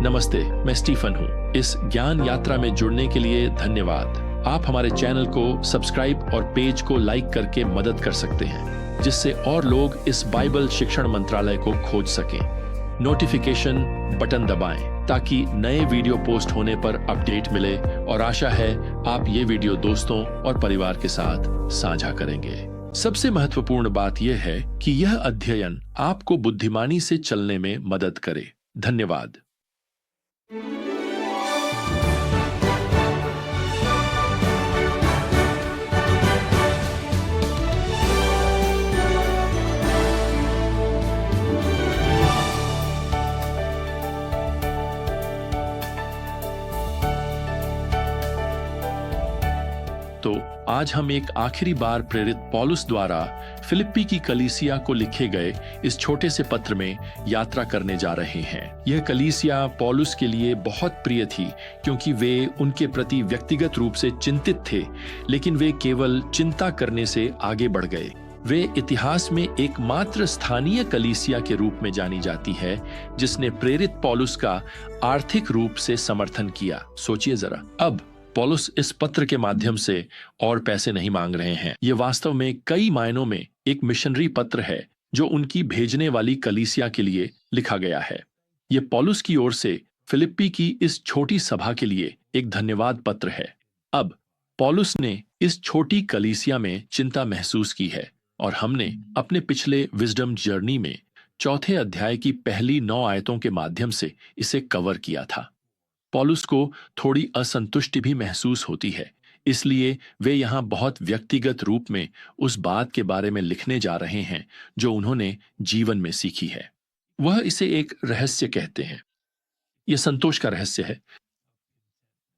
नमस्ते, मैं स्टीफन हूँ। इस ज्ञान यात्रा में जुड़ने के लिए धन्यवाद। आप हमारे चैनल को सब्सक्राइब और पेज को लाइक करके मदद कर सकते हैं, जिससे और लोग इस बाइबल शिक्षण मंत्रालय को खोज सकें। नोटिफिकेशन बटन दबाएं ताकि नए वीडियो पोस्ट होने पर अपडेट मिले, और आशा है आप ये वीडियो दोस्तों और परिवार के साथ साझा करेंगे। सबसे महत्वपूर्ण बात यह है कि यह अध्ययन आपको बुद्धिमानी से चलने में मदद करे। धन्यवाद। तो आज हम एक आखिरी बार प्रेरित पौलुस द्वारा फिलिप्पी की कलीसिया को लिखे गए इस छोटे से पत्र में यात्रा करने जा रहे हैं। यह कलीसिया पौलुस के लिए बहुत प्रिय थी, क्योंकि वे उनके प्रति व्यक्तिगत रूप से चिंतित थे, लेकिन वे केवल चिंता करने से आगे बढ़ गए। वे इतिहास में एकमात्र स्थानीय कलीसिया के रूप में जानी जाती है जिसने प्रेरित पौलुस का आर्थिक रूप से समर्थन किया। सोचिए जरा, अब पौलुस इस पत्र के माध्यम से और पैसे नहीं मांग रहे हैं। यह वास्तव में कई मायनों में एक मिशनरी पत्र है जो उनकी भेजने वाली कलीसिया के लिए लिखा गया है। यह पौलुस की ओर से फिलिप्पी की इस छोटी सभा के लिए एक धन्यवाद पत्र है। अब पौलुस ने इस छोटी कलीसिया में चिंता महसूस की है, और हमने अपने पिछले विजडम जर्नी में चौथे अध्याय की पहली 9 आयतों के माध्यम से इसे कवर किया था। पौलुस को थोड़ी असंतुष्टि भी महसूस होती है, इसलिए वे यहाँ बहुत व्यक्तिगत रूप में उस बात के बारे में लिखने जा रहे हैं जो उन्होंने जीवन में सीखी है। वह इसे एक रहस्य कहते हैं। यह संतोष का रहस्य है।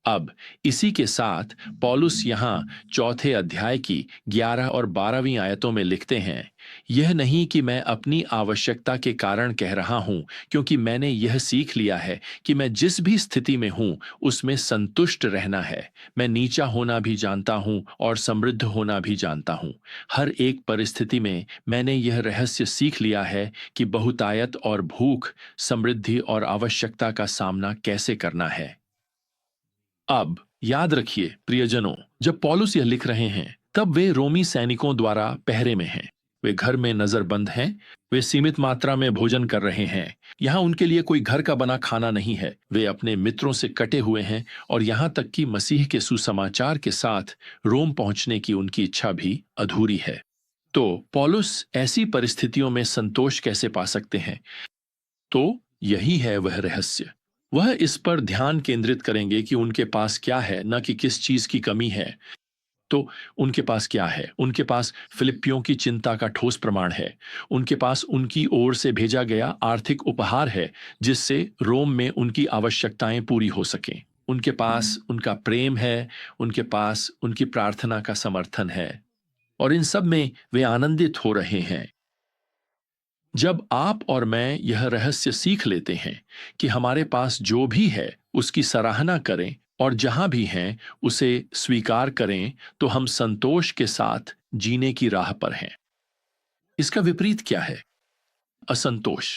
अब इसी के साथ पौलुस यहाँ चौथे अध्याय की 11 और 12वीं आयतों में लिखते हैं, यह नहीं कि मैं अपनी आवश्यकता के कारण कह रहा हूँ, क्योंकि मैंने यह सीख लिया है कि मैं जिस भी स्थिति में हूँ उसमें संतुष्ट रहना है। मैं नीचा होना भी जानता हूँ और समृद्ध होना भी जानता हूँ। हर एक परिस्थिति में मैंने यह रहस्य सीख लिया है कि बहुतायत और भूख, समृद्धि और आवश्यकता का सामना कैसे करना है। अब याद रखिए प्रियजनों, जब पौलुस यह लिख रहे हैं तब वे रोमी सैनिकों द्वारा पहरे में हैं। वे घर में नजरबंद हैं। वे सीमित मात्रा में भोजन कर रहे हैं। यहाँ उनके लिए कोई घर का बना खाना नहीं है। वे अपने मित्रों से कटे हुए हैं, और यहाँ तक कि मसीह के सुसमाचार के साथ रोम पहुंचने की उनकी इच्छा भी अधूरी है। तो पौलुस ऐसी परिस्थितियों में संतोष कैसे पा सकते हैं? तो यही है वह रहस्य। वह इस पर ध्यान केंद्रित करेंगे कि उनके पास क्या है, न कि किस चीज की कमी है। तो उनके पास क्या है? उनके पास फिलिप्पियों की चिंता का ठोस प्रमाण है। उनके पास उनकी ओर से भेजा गया आर्थिक उपहार है, जिससे रोम में उनकी आवश्यकताएं पूरी हो सकें। उनके पास उनका प्रेम है। उनके पास उनकी प्रार्थना का समर्थन है, और इन सब में वे आनंदित हो रहे हैं। जब आप और मैं यह रहस्य सीख लेते हैं कि हमारे पास जो भी है उसकी सराहना करें और जहां भी हैं उसे स्वीकार करें, तो हम संतोष के साथ जीने की राह पर हैं। इसका विपरीत क्या है? असंतोष।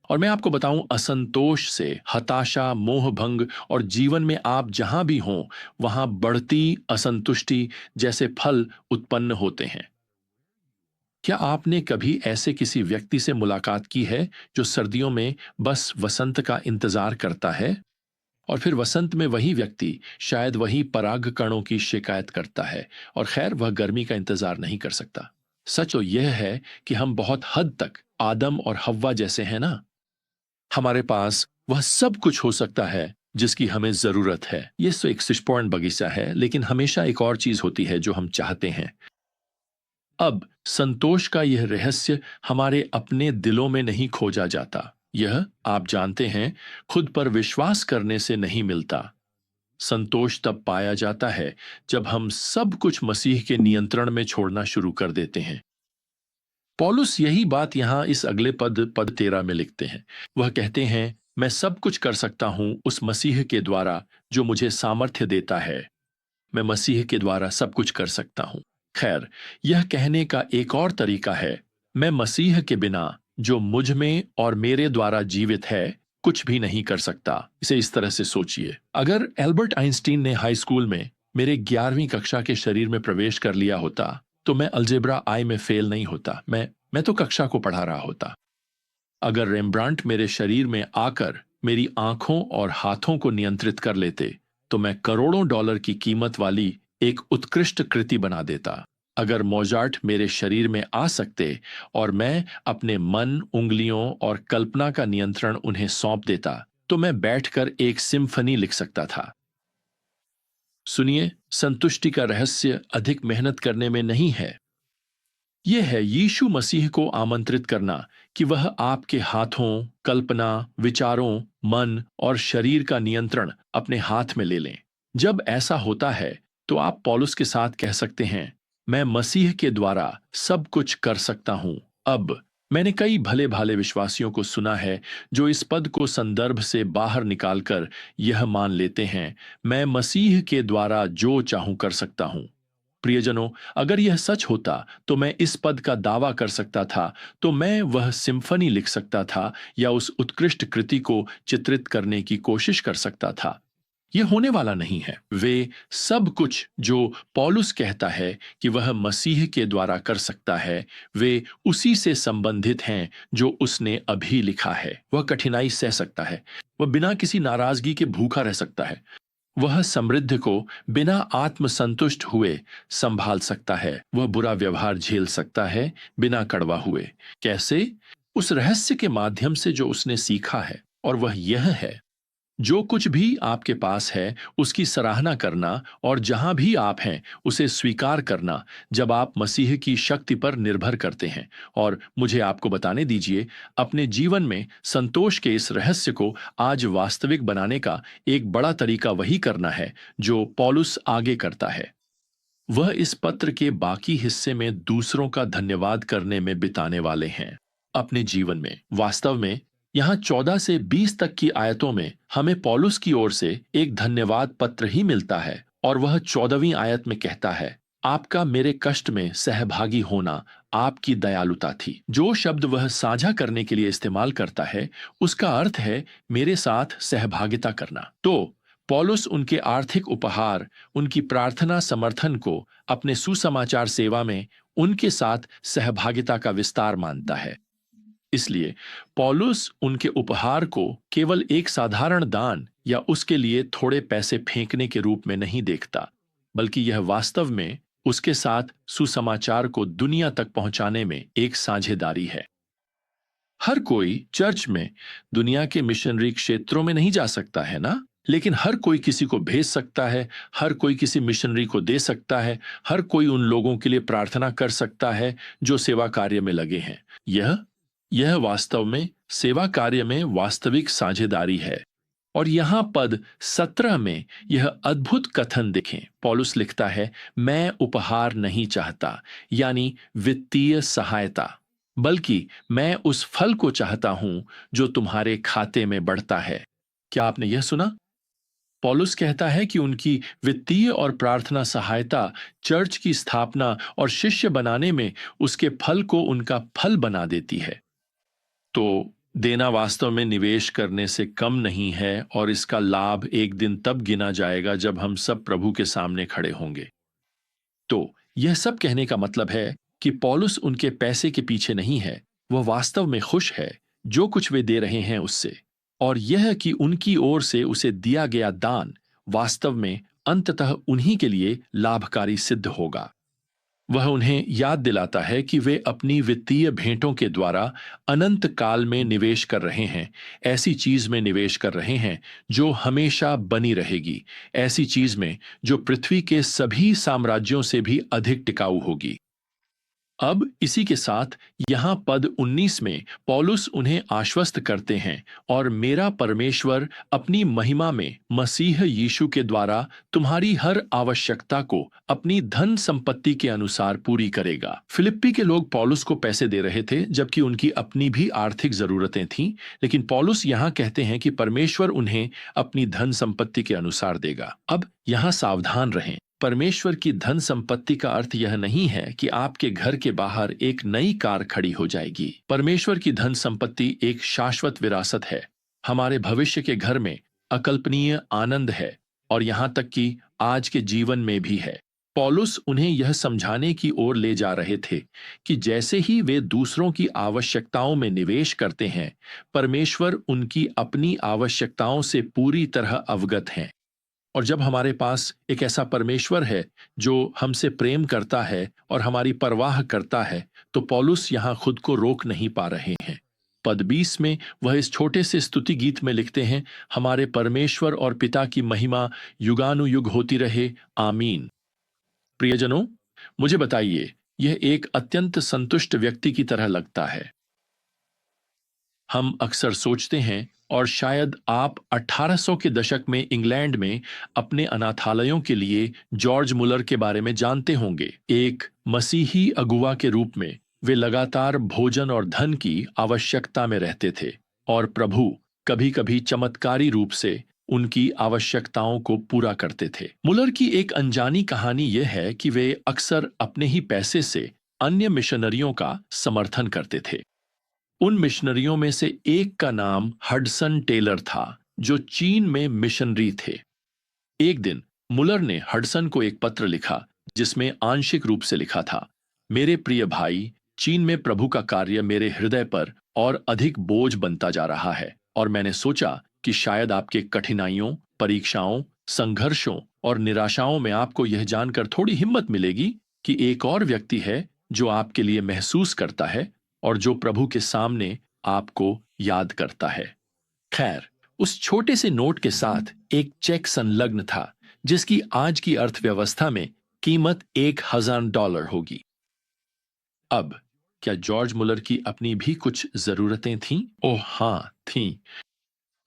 और मैं आपको बताऊं, असंतोष से हताशा, मोहभंग और जीवन में आप जहां भी हों वहां बढ़ती असंतुष्टि जैसे फल उत्पन्न होते हैं। क्या आपने कभी ऐसे किसी व्यक्ति से मुलाकात की है जो सर्दियों में बस वसंत का इंतजार करता है, और फिर वसंत में वही व्यक्ति शायद वही परागकणों की शिकायत करता है, और खैर वह गर्मी का इंतजार नहीं कर सकता? सच तो यह है कि हम बहुत हद तक आदम और हव्वा जैसे हैं ना। हमारे पास वह सब कुछ हो सकता है जिसकी हमें जरूरत है। यह तो एक सुषपूर्ण बगीचा है, लेकिन हमेशा एक और चीज होती है जो हम चाहते हैं। अब संतोष का यह रहस्य हमारे अपने दिलों में नहीं खोजा जाता। यह, आप जानते हैं, खुद पर विश्वास करने से नहीं मिलता। संतोष तब पाया जाता है जब हम सब कुछ मसीह के नियंत्रण में छोड़ना शुरू कर देते हैं। पौलुस यही बात यहां इस अगले पद 13 में लिखते हैं। वह कहते हैं, मैं सब कुछ कर सकता हूं उस मसीह के द्वारा जो मुझे सामर्थ्य देता है। मैं मसीह के द्वारा सब कुछ कर सकता हूं। खैर, यह कहने का एक और तरीका है, मैं मसीह के बिना जो मुझ में और मेरे द्वारा जीवित है कुछ भी नहीं कर सकता। इसे इस तरह से सोचिए, अगर एल्बर्ट आइंस्टीन ने हाई स्कूल में मेरे 11वीं कक्षा के शरीर में प्रवेश कर लिया होता तो मैं अलजेब्रा आई में फेल नहीं होता, मैं तो कक्षा को पढ़ा रहा होता। अगर रेम्ब्रांट मेरे शरीर में आकर मेरी आंखों और हाथों को नियंत्रित कर लेते तो मैं करोड़ों डॉलर की कीमत वाली एक उत्कृष्ट कृति बना देता। अगर मोजार्ट मेरे शरीर में आ सकते और मैं अपने मन, उंगलियों और कल्पना का नियंत्रण उन्हें सौंप देता तो मैं बैठकर एक सिम्फनी लिख सकता था। सुनिए, संतुष्टि का रहस्य अधिक मेहनत करने में नहीं है। यह है यीशु मसीह को आमंत्रित करना कि वह आपके हाथों, कल्पना, विचारों, मन और शरीर का नियंत्रण अपने हाथ में ले लें। जब ऐसा होता है तो आप पौलुस के साथ कह सकते हैं, मैं मसीह के द्वारा सब कुछ कर सकता हूं। अब मैंने कई भले भाले विश्वासियों को सुना है जो इस पद को संदर्भ से बाहर निकालकर यह मान लेते हैं, मैं मसीह के द्वारा जो चाहूं कर सकता हूं। प्रियजनों, अगर यह सच होता तो मैं इस पद का दावा कर सकता था, तो मैं वह सिम्फनी लिख सकता था या उस उत्कृष्ट कृति को चित्रित करने की कोशिश कर सकता था। यह होने वाला नहीं है। वे सब कुछ जो पौलुस कहता है कि वह मसीह के द्वारा कर सकता है, वे उसी से संबंधित हैं जो उसने अभी लिखा है। वह कठिनाई सह सकता है, वह बिना किसी नाराजगी के भूखा रह सकता है, वह समृद्धि को बिना आत्मसंतुष्ट हुए संभाल सकता है, वह बुरा व्यवहार झेल सकता है बिना कड़वा हुए। कैसे? उस रहस्य के माध्यम से जो उसने सीखा है, और वह यह है, जो कुछ भी आपके पास है उसकी सराहना करना और जहां भी आप हैं उसे स्वीकार करना जब आप मसीह की शक्ति पर निर्भर करते हैं। और मुझे आपको बताने दीजिए, अपने जीवन में संतोष के इस रहस्य को आज वास्तविक बनाने का एक बड़ा तरीका वही करना है जो पौलुस आगे करता है। वह इस पत्र के बाकी हिस्से में दूसरों का धन्यवाद करने में बिताने वाले हैं। अपने जीवन में वास्तव में यहाँ 14 से 20 तक की आयतों में हमें पौलुस की ओर से एक धन्यवाद पत्र ही मिलता है, और वह 14वीं आयत में कहता है, आपका मेरे कष्ट में सहभागी होना आपकी दयालुता थी। जो शब्द वह साझा करने के लिए इस्तेमाल करता है उसका अर्थ है मेरे साथ सहभागिता करना। तो पौलुस उनके आर्थिक उपहार, उनकी प्रार्थना समर्थन को अपने सुसमाचार सेवा में उनके साथ सहभागिता का विस्तार मानता है। इसलिए पौलुस उनके उपहार को केवल एक साधारण दान या उसके लिए थोड़े पैसे फेंकने के रूप में नहीं देखता, बल्कि यह वास्तव में उसके साथ सुसमाचार को दुनिया तक पहुंचाने में एक साझेदारी है। हर कोई चर्च में दुनिया के मिशनरी क्षेत्रों में नहीं जा सकता है ना, लेकिन हर कोई किसी को भेज सकता है, हर कोई किसी मिशनरी को दे सकता है, हर कोई उन लोगों के लिए प्रार्थना कर सकता है जो सेवा कार्य में लगे हैं। यह वास्तव में सेवा कार्य में वास्तविक साझेदारी है। और यहां पद 17 में यह अद्भुत कथन देखें। पौलुस लिखता है, मैं उपहार नहीं चाहता, यानी वित्तीय सहायता, बल्कि मैं उस फल को चाहता हूं जो तुम्हारे खाते में बढ़ता है। क्या आपने यह सुना? पौलुस कहता है कि उनकी वित्तीय और प्रार्थना सहायता चर्च की स्थापना और शिष्य बनाने में उसके फल को उनका फल बना देती है। तो देना वास्तव में निवेश करने से कम नहीं है, और इसका लाभ एक दिन तब गिना जाएगा जब हम सब प्रभु के सामने खड़े होंगे। तो यह सब कहने का मतलब है कि पौलुस उनके पैसे के पीछे नहीं है, वह वास्तव में खुश है जो कुछ वे दे रहे हैं उससे, और यह कि उनकी ओर से उसे दिया गया दान वास्तव में अंततः उन्हीं के लिए लाभकारी सिद्ध होगा। वह उन्हें याद दिलाता है कि वे अपनी वित्तीय भेंटों के द्वारा अनंत काल में निवेश कर रहे हैं, ऐसी चीज में निवेश कर रहे हैं जो हमेशा बनी रहेगी, ऐसी चीज में जो पृथ्वी के सभी साम्राज्यों से भी अधिक टिकाऊ होगी। अब इसी के साथ यहां पद 19 में पौलुस उन्हें आश्वस्त करते हैं, और मेरा परमेश्वर अपनी महिमा में मसीह यीशु के द्वारा तुम्हारी हर आवश्यकता को अपनी धन संपत्ति के अनुसार पूरी करेगा। फिलिप्पी के लोग पौलुस को पैसे दे रहे थे जबकि उनकी अपनी भी आर्थिक जरूरतें थीं, लेकिन पौलुस यहां कहते हैं कि परमेश्वर उन्हें अपनी धन संपत्ति के अनुसार देगा। अब यहां सावधान रहें, परमेश्वर की धन संपत्ति का अर्थ यह नहीं है कि आपके घर के बाहर एक नई कार खड़ी हो जाएगी। परमेश्वर की धन संपत्ति एक शाश्वत विरासत है। हमारे भविष्य के घर में अकल्पनीय आनंद है और यहां तक कि आज के जीवन में भी है। पौलुस उन्हें यह समझाने की ओर ले जा रहे थे कि जैसे ही वे दूसरों की आवश्यकताओं में निवेश करते हैं, परमेश्वर उनकी अपनी आवश्यकताओं से पूरी तरह अवगत हैं। और जब हमारे पास एक ऐसा परमेश्वर है जो हमसे प्रेम करता है और हमारी परवाह करता है, तो पौलुस यहां खुद को रोक नहीं पा रहे हैं। पद 20 में वह इस छोटे से स्तुति गीत में लिखते हैं, हमारे परमेश्वर और पिता की महिमा युगानुयुग होती रहे, आमीन। प्रियजनों, मुझे बताइए, यह एक अत्यंत संतुष्ट व्यक्ति की तरह लगता है। हम अक्सर सोचते हैं, और शायद आप 1800 के दशक में इंग्लैंड में अपने अनाथालयों के लिए जॉर्ज मुलर के बारे में जानते होंगे। एक मसीही अगुवा के रूप में वे लगातार भोजन और धन की आवश्यकता में रहते थे, और प्रभु कभी-कभी चमत्कारी रूप से उनकी आवश्यकताओं को पूरा करते थे। मुलर की एक अनजानी कहानी यह है कि वे अक्सर अपने ही पैसे से अन्य मिशनरियों का समर्थन करते थे। उन मिशनरियों में से एक का नाम हडसन टेलर था, जो चीन में मिशनरी थे। एक दिन मुलर ने हडसन को एक पत्र लिखा जिसमें आंशिक रूप से लिखा था, मेरे प्रिय भाई, चीन में प्रभु का कार्य मेरे हृदय पर और अधिक बोझ बनता जा रहा है, और मैंने सोचा कि शायद आपके कठिनाइयों, परीक्षाओं, संघर्षों और निराशाओं में आपको यह जानकर थोड़ी हिम्मत मिलेगी कि एक और व्यक्ति है जो आपके लिए महसूस करता है और जो प्रभु के सामने आपको याद करता है। खैर, उस छोटे से नोट के साथ एक चेक संलग्न था जिसकी आज की अर्थव्यवस्था में कीमत $1000 होगी। अब क्या जॉर्ज मुलर की अपनी भी कुछ जरूरतें थीं? ओह हां, थीं।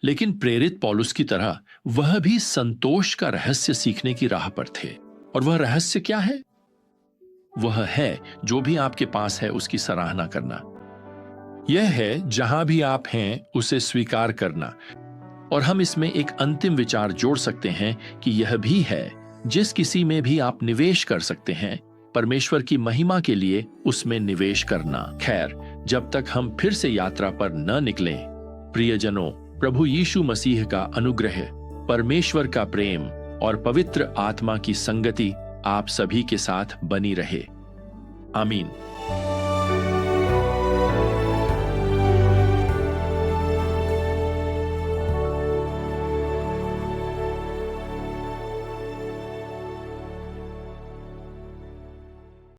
लेकिन प्रेरित पौलुस की तरह वह भी संतोष का रहस्य सीखने की राह पर थे। और वह रहस्य क्या है? वह है जो भी आपके पास है उसकी सराहना करना। यह है जहां भी आप हैं उसे स्वीकार करना। और हम इसमें एक अंतिम विचार जोड़ सकते हैं कि यह भी है जिस किसी में भी आप निवेश कर सकते हैं, परमेश्वर की महिमा के लिए उसमें निवेश करना। खैर, जब तक हम फिर से यात्रा पर न निकलें, प्रियजनों, प्रभु यीशु मसीह का अनुग्रह, परमेश्वर का प्रेम और पवित्र आत्मा की संगति आप सभी के साथ बनी रहे। आमीन।